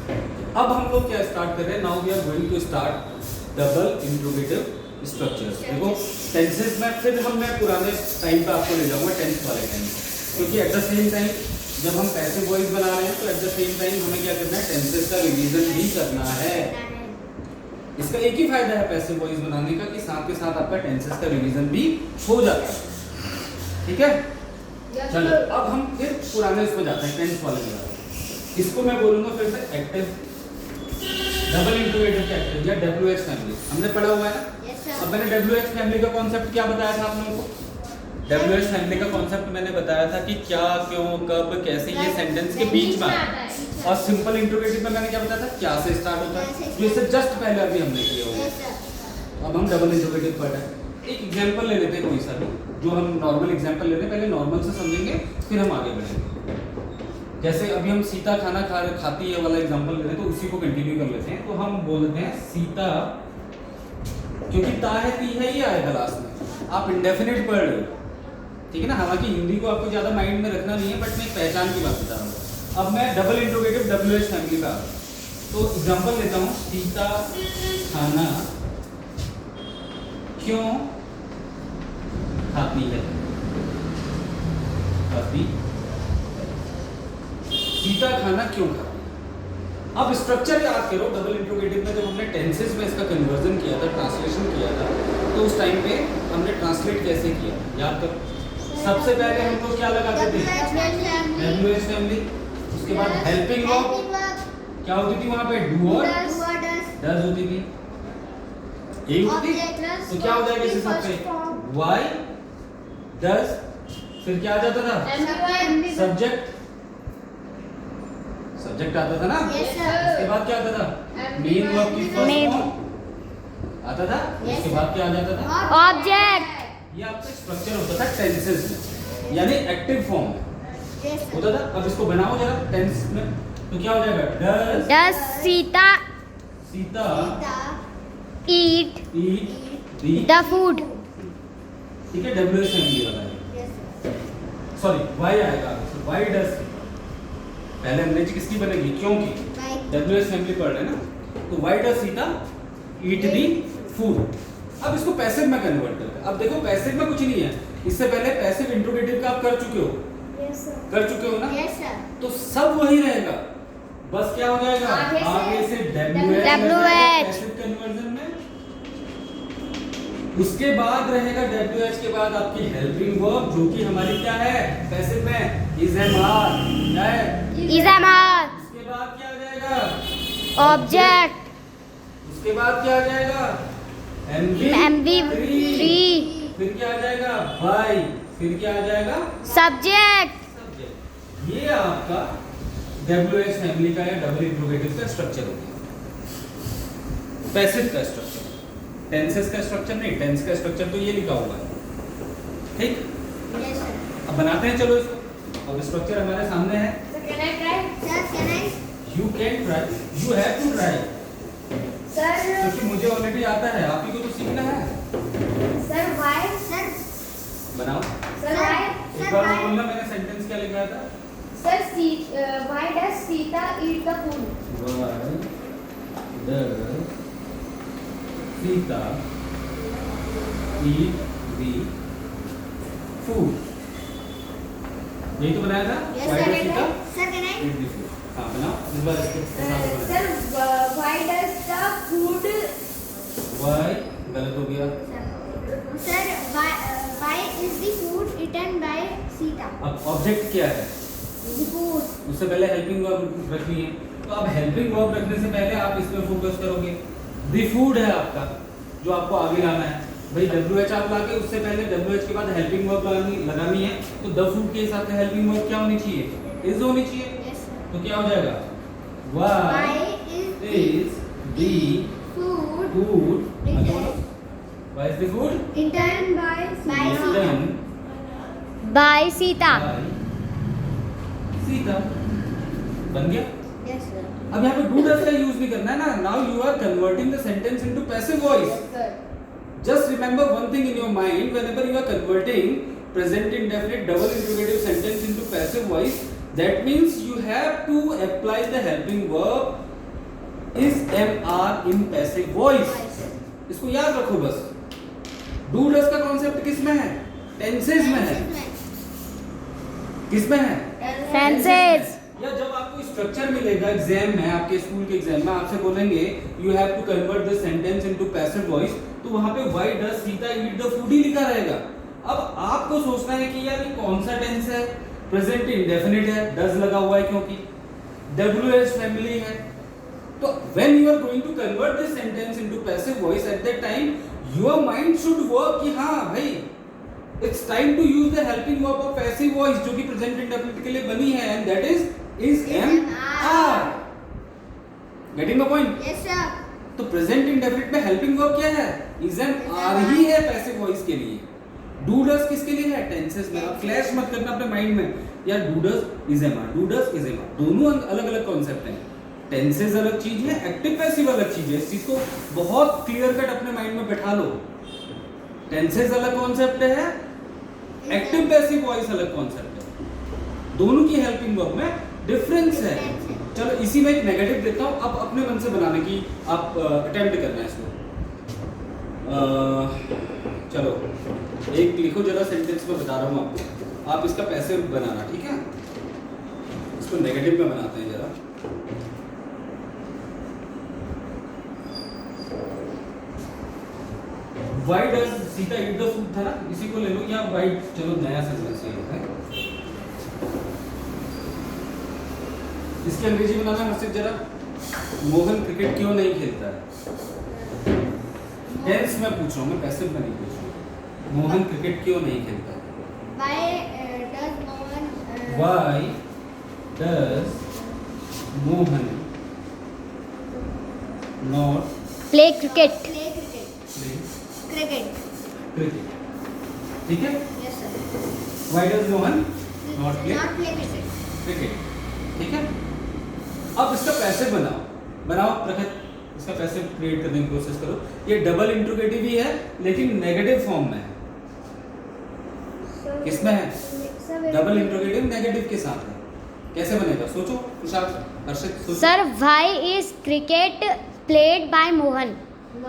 अब हम लोग क्या स्टार्ट कर रहे हैं, now we are going to start double interrogative structures. देखो टेंसेस में फिर मैं पुराने टाइम पे आपको ले जाऊंगा, टेंस वाले टाइम, क्योंकि एट द सेम टाइम जब हम पैसिव वॉइस बना रहे हैं तो एट द सेम टाइम हमें क्या करना है, टेंसेस का रिवीजन भी करना है। इसका एक ही फायदा है पैसिव वॉइस बनाने का कि साथ के साथ आपका टेंसेस का रिवीजन भी हो जाता है। ठीक है, चलो अब हम फिर पुराने उसमें जाते हैं, टेंस वाले में जाते हैं। इसको मैं बोलूंगा फिर से एक्टिव डबल इंट्रोगेटिव एक्टिव या WH फैमिली, हमने पढ़ा हुआ है ना। अब मैंने WH फैमिली का कॉन्सेप्ट क्या बताया था आप लोगों को? WH फैमिली का कॉन्सेप्ट मैंने बताया था कि क्या, क्यों, कब, कैसे, ये सेंटेंस के बीच में आता है। और सिंपल इंट्रोगेटिव में मैंने क्या बताया था, क्या से स्टार्ट होता है, जो इससे जस्ट पहले अभी हमने किया हुआ। अब हम डबल इंट्रोगेटिव पढ़ रहे हैं। एक एग्जांपल ले लेते हैं कोई सा भी, जो हम नॉर्मल एग्जांपल ले रहे हैं, पहले नॉर्मल से समझेंगे फिर हम आगे बढ़ेंगे। जैसे अभी हम सीता खाना खाती है वाला एग्जांपल ले रहे हैं, तो उसी को कंटिन्यू कर लेते हैं। तो हम बोलते हैं सीता, क्योंकि ता है, ती है, ये आएगा लास्ट में। आप इंडेफिनिट पढ़ रहे हो, ठीक है ना। हालांकि हिंदी को आपको ज्यादा माइंड में रखना नहीं है, बट मैं पहचान की बात बता रहा हूँ। अब मैं डबल इंट्रोगेटिव WH फैमिली का, तो एग्जांपल लेता हूँ, सीता खाना क्यों खाती है, खाती, सीता खाना क्यों खाती है। अब स्ट्रक्चर याद करो, डबल इंट्रोगेटिव में जब हमने टेंसेस में इसका कन्वर्जन किया था, ट्रांसलेशन किया था, तो उस टाइम पे हमने ट्रांसलेट कैसे किया याद करो। सबसे पहले हम लोग क्या लगाते थे, WH फैमिली। उसके बाद हेल्पिंग वर्ब क्या होती थी वहां पे, डू और डज होती थी, यही होती। तो क्या हो जाएगा इस हिसाब से, व्हाई डज, फिर क्या आ जाता था, सब्जेक्ट, सब्जेक्ट आता था ना। उसके बाद क्या आता था, मेन वर्ब की फर्स्ट फॉर्म आता था। उसके बाद क्या आ जाता था, ऑब्जेक्ट। ये आपका स्ट्रक्चर होता था टेंसेस में, यानी एक्टिव फॉर्म होता था। अब इसको बनाओ जरा टेंस में, तो क्या हो जाएगा, does Sita Sita eat eat the food. ठीक है, WH फैमिली वाला है, सॉरी वाई आएगा, वाई डज, पहले अंग्रेजी किसकी बनेगी, क्यों की, WH फैमिली पढ़ रहे हैं ना। तो why does Sita eat the food. अब इसको पैसिव में कन्वर्ट करते हैं। अब देखो पैसिव में कुछ नहीं है, इससे पहले पैसिव इंट्रोगेटिव का आप कर चुके हो, कर चुके हो ना। तो सब वही रहेगा, बस क्या हो जाएगा, आगे से WH पैसिव कन्वर्जन में। उसके बाद रहेगा WH के बाद आपकी हेल्पिंग वर्ब, जो कि हमारी क्या है पैसिव में, इज एम आर, क्या है, इज एम आर। उसके बाद क्या आ जाएगा, ऑब्जेक्ट। उसके बाद क्या आ जाएगा, MV3। फिर क्या आ जाएगा, बाय, फिर क्या आ जाएगा, सब्जेक्ट। सब्जेक्ट। ये आपका WH फैमिली का या डबल इंट्रोगेटिव का स्ट्रक्चर हो गया, पैसिव का स्ट्रक्चर। टेंसेस का स्ट्रक्चर नहीं, टेंस का स्ट्रक्चर तो ये लिखा हुआ है, ठीक। अब बनाते हैं, चलो इसको। अब स्ट्रक्चर हमारे सामने है। You can try, you have to try, क्योंकि मुझे ऑलरेडी आता है, आप ही को तो सीखना है। बनाओ एक बार और बोलना, मैंने सेंटेंस क्या लिखा था, why does Sita eat the food? Why does Sita eat the food? यही तो बनाया था, Why does Sita eat the food? हाँ बनाओ इस बार इसके साथ बनाओ। Why does the food? Why गलत हो गया। Why is the food eaten by Sita? अब ऑब्जेक्ट क्या है, The food. उससे पहले हेल्पिंग वर्ब रखनी है, तो अब हेल्पिंग वर्ब रखने से पहले आप इस पर फोकस करोगे। द फूड है आपका, जो आपको आगे लाना है भाई। WH आप लाके उससे पहले WH के बाद हेल्पिंग वर्ब लगानी है, तो द फूड के हिसाब से हेल्पिंग वर्ब क्या होनी चाहिए, इज होनी चाहिए। Yes, sir. तो क्या हो जाएगा, Why is the food food eaten Why is the food eaten by Sita? eaten By Sita. by Sita? बन गया। Yes, sir. अब यहाँ पे डू डज का यूज नहीं करना है ना। Now you are converting the sentence into passive voice. Yes, sir. Just remember one thing in your mind, whenever you are converting present indefinite double interrogative sentence into passive voice, that means you have to apply the helping verb EMR in passive voice. इसको याद रखो बस। Do does का concept किस में है? Tenses में है। किस में है? Tenses. या जब आपको स्ट्रक्चर मिलेगा एग्जाम में, आपके स्कूल के एग्जाम में आपसे बोलेंगे you have to convert the sentence into passive voice, तो वहां पे why does Sita eat the food ही लिखा रहेगा। अब आपको सोचना है कि यार ये कौन सा टेंस है? प्रेजेंट इंडेफिनिट है, डज लगा हुआ है क्योंकि WH फैमिली है। तो when you are going to convert this sentence into passive voice, at that time your mind should work कि हाँ भाई it's time to use the helping verb of passive voice जो कि प्रेजेंट इंडेफिनिट के लिए बनी है, and that is MR। Getting the point? Yes, sir. तो प्रेजेंट इंडेफिनिट में हेल्पिंग वर्ब क्या है? इज MR ही है पैसिव वॉइस के लिए। डू डज किसके लिए है? टेंसेस में। अब क्लैश मत करना अपने माइंड में, यार do does is MR, do does is MR, दोनों अलग अलग कॉन्सेप्ट हैं। टेंसेस अलग चीज है, एक्टिव पैसिव अलग चीज है। इस चीज को बहुत क्लियर कट अपने माइंड में बैठा लो। टेंसेस अलग कॉन्सेप्ट है, एक्टिव पैसिव वॉइस अलग कॉन्सेप्ट है। दोनों की हेल्पिंग वर्ब में डिफरेंस है। चलो इसी में एक नेगेटिव देता हूं, अब अपने मन से बनाने की आप अटेम्प्ट करना है इसको। चलो एक लिखो जरा सेंटेंस में बता रहा हूं आपको, आप इसका पैसिव बनाना, ठीक है? इसको नेगेटिव में बनाते हैं जरा। Why does Sita eat the food था ना, इसी को ले लो, या why, चलो नया सेंटेंस है। इसकी अंग्रेजी बनाना हर्षित जरा। मोहन क्रिकेट क्यों नहीं खेलता है? टेंस में पूछ रहा हूँ मैं, पैसिव में नहीं पूछ रहा हूँ। मोहन क्रिकेट क्यों नहीं खेलता है? Why does Why Mohan does Mohan not Play cricket. play cricket? play Cricket. cricket? ठीक है? Yes, sir. Why does Mohan not play Not play cricket. cricket? ठीक है? अब इसका पैसिव बनाओ प्रखत, इसका पैसिव क्रिएट करने की कोशिश करो। ये डबल इंट्रोगेटिव ही है लेकिन नेगेटिव फॉर्म में है। किसमें है? डबल इंट्रोगेटिव नेगेटिव के साथ है। कैसे बनेगा? सोचो कुशाल, हर्षित सोचो। Sir, why is cricket played by Mohan?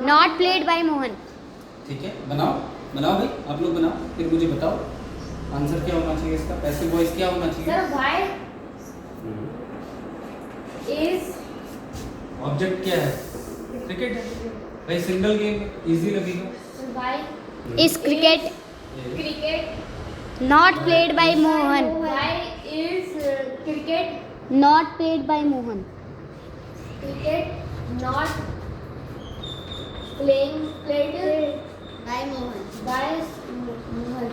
Not played by Mohan. ठीक है, बनाओ भाई, आप लोग बनाओ, फिर मुझे बताओ आंसर क्या होना चाहिए इसका, पैसिव वॉइस क्या होना चाहिए? Sir, why is ऑब्जेक्ट क्या है? क्रिकेट है भाई, सिंगल गेम है, इजी लगेगा। why is cricket not played by Mohan? Why is cricket Not played by Mohan. not played by Mohan?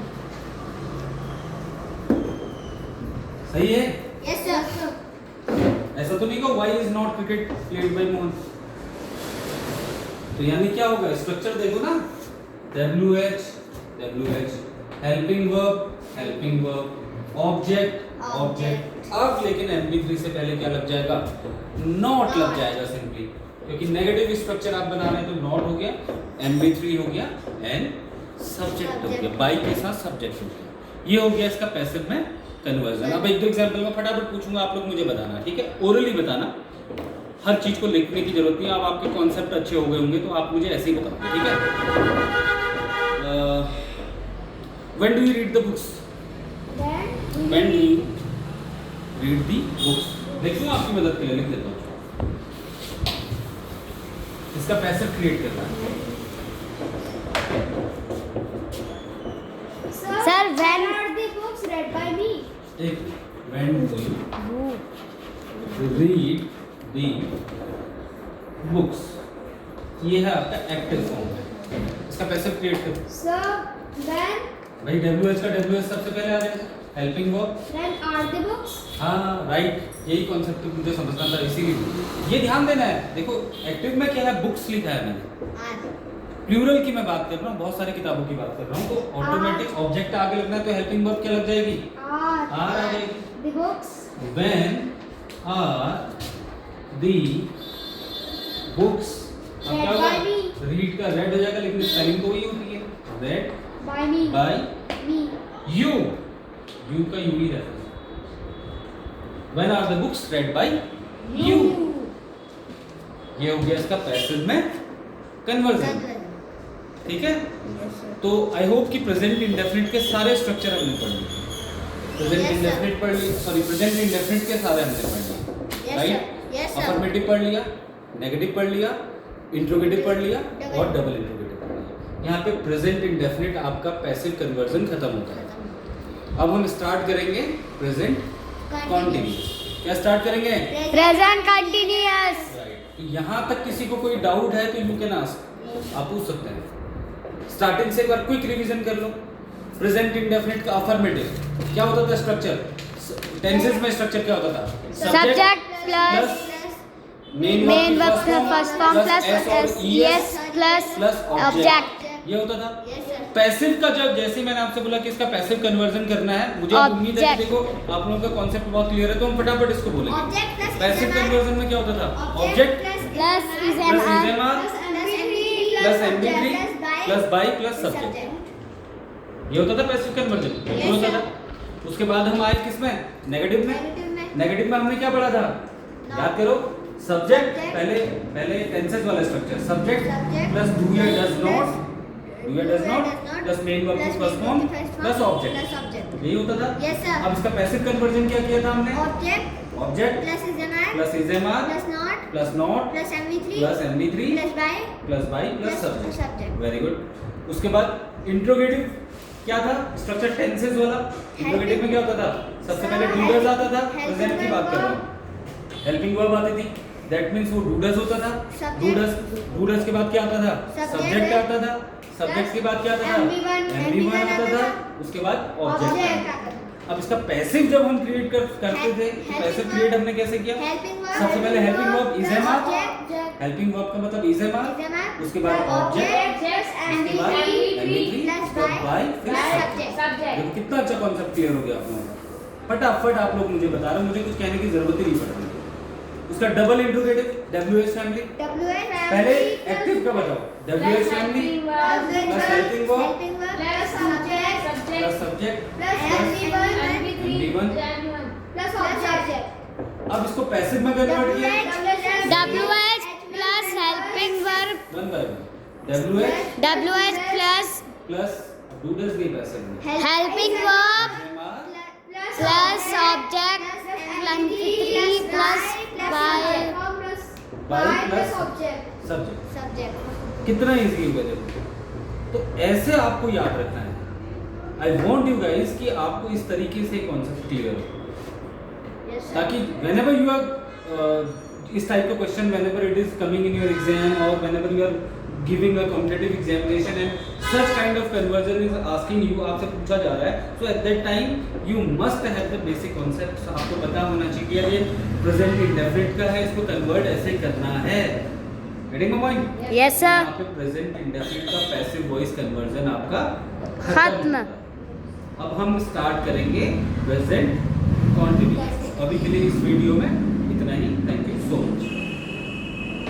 सही है? Yes, sir. ऐसा तो नहीं कहो why is not cricket played by Mohan. तो यानी क्या होगा? स्ट्रक्चर देखो ना, WH हेल्पिंग वर्ब ऑब्जेक्ट। अब लेकिन MP3 से पहले क्या लग जाएगा? नॉट लग जाएगा सिंपली, क्योंकि नेगेटिव स्ट्रक्चर आप बना रहे हैं तो नॉट हो गया, MP3 हो गया, एंड सब्जेक्ट हो गया, बाई के साथ सब्जेक्ट हो गया। ये हो गया इसका पैसिव में कन्वर्जन। अब एक दो एग्जांपल में फटाफट पूछूंगा, आप लोग मुझे बताना, ठीक है? ओरली बताना, हर चीज को लिखने की जरूरत नहीं है। अब आपके कॉन्सेप्ट अच्छे हो गए होंगे तो आप मुझे ऐसे ही बताओ, ठीक है? When do you read the books? When do you read the books? देखिए आपकी मदद के लिए लिख देता हूँ। इसका पैसिव क्रिएट करना है। Sir, when are the books read by me? एक when do you read the books, ये है आपका एक्टिव फॉर्म है। इसका पैसिव क्रिएट कर। Sir, when भाई WH का WH सबसे पहले आ जाएगा, helping verb. when are the books? हाँ राइट, यही कॉन्सेप्ट मुझे समझना था, इसीलिए ये ध्यान देना है। देखो एक्टिव में क्या है? बुक्स लिखा है मैंने, Are. प्लूरल की मैं बात कर रहा हूँ, बहुत सारी किताबों की बात कर रहा हूँ, तो ऑटोमेटिक ऑब्जेक्ट आगे लगना है, तो हेल्पिंग वर्ब क्या लग जाएगी? Are. आ जाएगी। The books. When are the books? अब क्या Read होगा? by me. रीड का रेड हो जाएगा, लेकिन स्पेलिंग तो वही होती है, read By me. By Me. You, you का यू ही रहता है। When are the books read by you? ये हो गया इसका पैसिव में कन्वर्जन। ठीक है, तो आई होप कि प्रेजेंट इंडेफिनिट के सारे स्ट्रक्चर हमने पढ़ लिए। प्रेजेंट इंडेफिनिट पढ़ लिए, सॉरी प्रेजेंट इंडेफिनिट के सारे हमने पढ़ लिए, राइट। अफर्मेटिव पढ़ लिया, नेगेटिव पढ़ लिया, इंट्रोगेटिव पढ़ लिया और डबल इंट्रोगेटिव पढ़ लिया। यहाँ पे प्रेजेंट इंडेफिनिट आपका पैसिव कन्वर्जन खत्म होता है। अब हम स्टार्ट करेंगे प्रेजेंट कॉन्टिन्यूअस। क्या स्टार्ट करेंगे? Present continuous. राइट। तो यहाँ तक किसी को कोई डाउट है तो यू कैन आस्क, आप पूछ सकते हैं। स्टार्टिंग से एक बार क्विक रिवीजन कर लो। प्रेजेंट इंडेफिनिट का अफर्मेटिव क्या होता था स्ट्रक्चर? टेंसेस में स्ट्रक्चर क्या होता था? Subject plus main verb first form plus S plus object. ये होता था। पैसिव का जब जैसे मैंने आपसे बोला कि इसका पैसिव कन्वर्जन करना है, मुझे उम्मीद है कि देखो आप लोगों का कॉन्सेप्ट बहुत क्लियर है, तो हम फटाफट इसको बोलेंगे। पैसिव कन्वर्जन में क्या होता था? Object plus plus is am are plus एमबी3 प्लस बाई प्लस सब्जेक्ट। ये होता था पैसिव कन्वर्जन। ये होता था। उसके बाद हम आए किसमें? नेगेटिव में। नेगेटिव में हमने क्या पढ़ा था? याद करो। सब्जेक्ट पहले टेंसेस वाला स्ट्रक्चर, सब्जेक्ट प्लस डू या does not plus main verb की फर्स्ट फॉर्म प्लस ऑब्जेक्ट। यही होता था। अब इसका पैसिव कन्वर्जन क्या किया था हमने? Object plus is am are plus not plus एमबी3 plus by plus subject. Very good. उसके बाद इंट्रोगेटिव क्या था? स्ट्रक्चर टेंसेस वाला। इंट्रोगेटिव में क्या होता था? सबसे पहले डूडस आता था, प्रेजेंट की बात कर रहा हूँ। हेल्पिंग वर्ब आती थी, दैट मींस वो डूडस होता था। डूडस के बाद क्या आता था? सब्जेक्ट आता था। सब्जेक्ट के बाद क्या आता था? एमबी1 आता था। उसके बाद ऑब्जेक्ट। अब इसका पैसिव जब हम क्रिएट करते थे, तो पैसिव क्रिएट हमने कैसे किया? सबसे पहले हेल्पिंग वर्ब इजेमआर, हेल्पिंग वर्ब का मतलब इजेमआर, उसके बाद ऑब्जेक्ट, उसके बाद एमबी3 बाय फिर सब्जेक्ट। देखो कितना अच्छा कॉन्सेप्ट क्लियर हो गया आप लोगों का। फटाफट आप लोग मुझे बता रहे हो, मुझे कुछ कहने की जरूरत ही नहीं पड़ रही। उसका डबल इंट्रोगेटिव डब्ल्यूएच फैमिली। पहले एक्टिव का बताओ। WH family plus helping verb plus subject plus एमबी1 प्लस ऑब्जेक्ट। अब इसको पैसिव में कन्वर्ट किया। WH plus helping verb one by one. WH plus डूडस भी पैसिव में। Helping verb plus object plus by plus subject. कितना इजी हो गया देखो। तो ऐसे आपको याद रखना है। आई वॉन्ट यू गाइज कि आपको इस तरीके से कॉन्सेप्ट क्लियर हो, ताकि whenever you are इस टाइप का question whenever it is coming in your exam or whenever you are giving a competitive examination and such kind of conversion is asking you, आपसे पूछा जा रहा है, so at that time you must have the basic concepts। आपको पता होना चाहिए कि यार ये प्रेजेंट इंडेफिनिट का है, इसको कन्वर्ट ऐसे करना है। Getting my point? Yes sir. यहाँ पे प्रेजेंट इंडेफिनिट का पैसिव वॉइस कन्वर्जन आपका खत्म। अब हम स्टार्ट करेंगे प्रेजेंट कॉन्टिन्यूअस। अभी के लिए इस वीडियो में इतना ही। Thank you so much.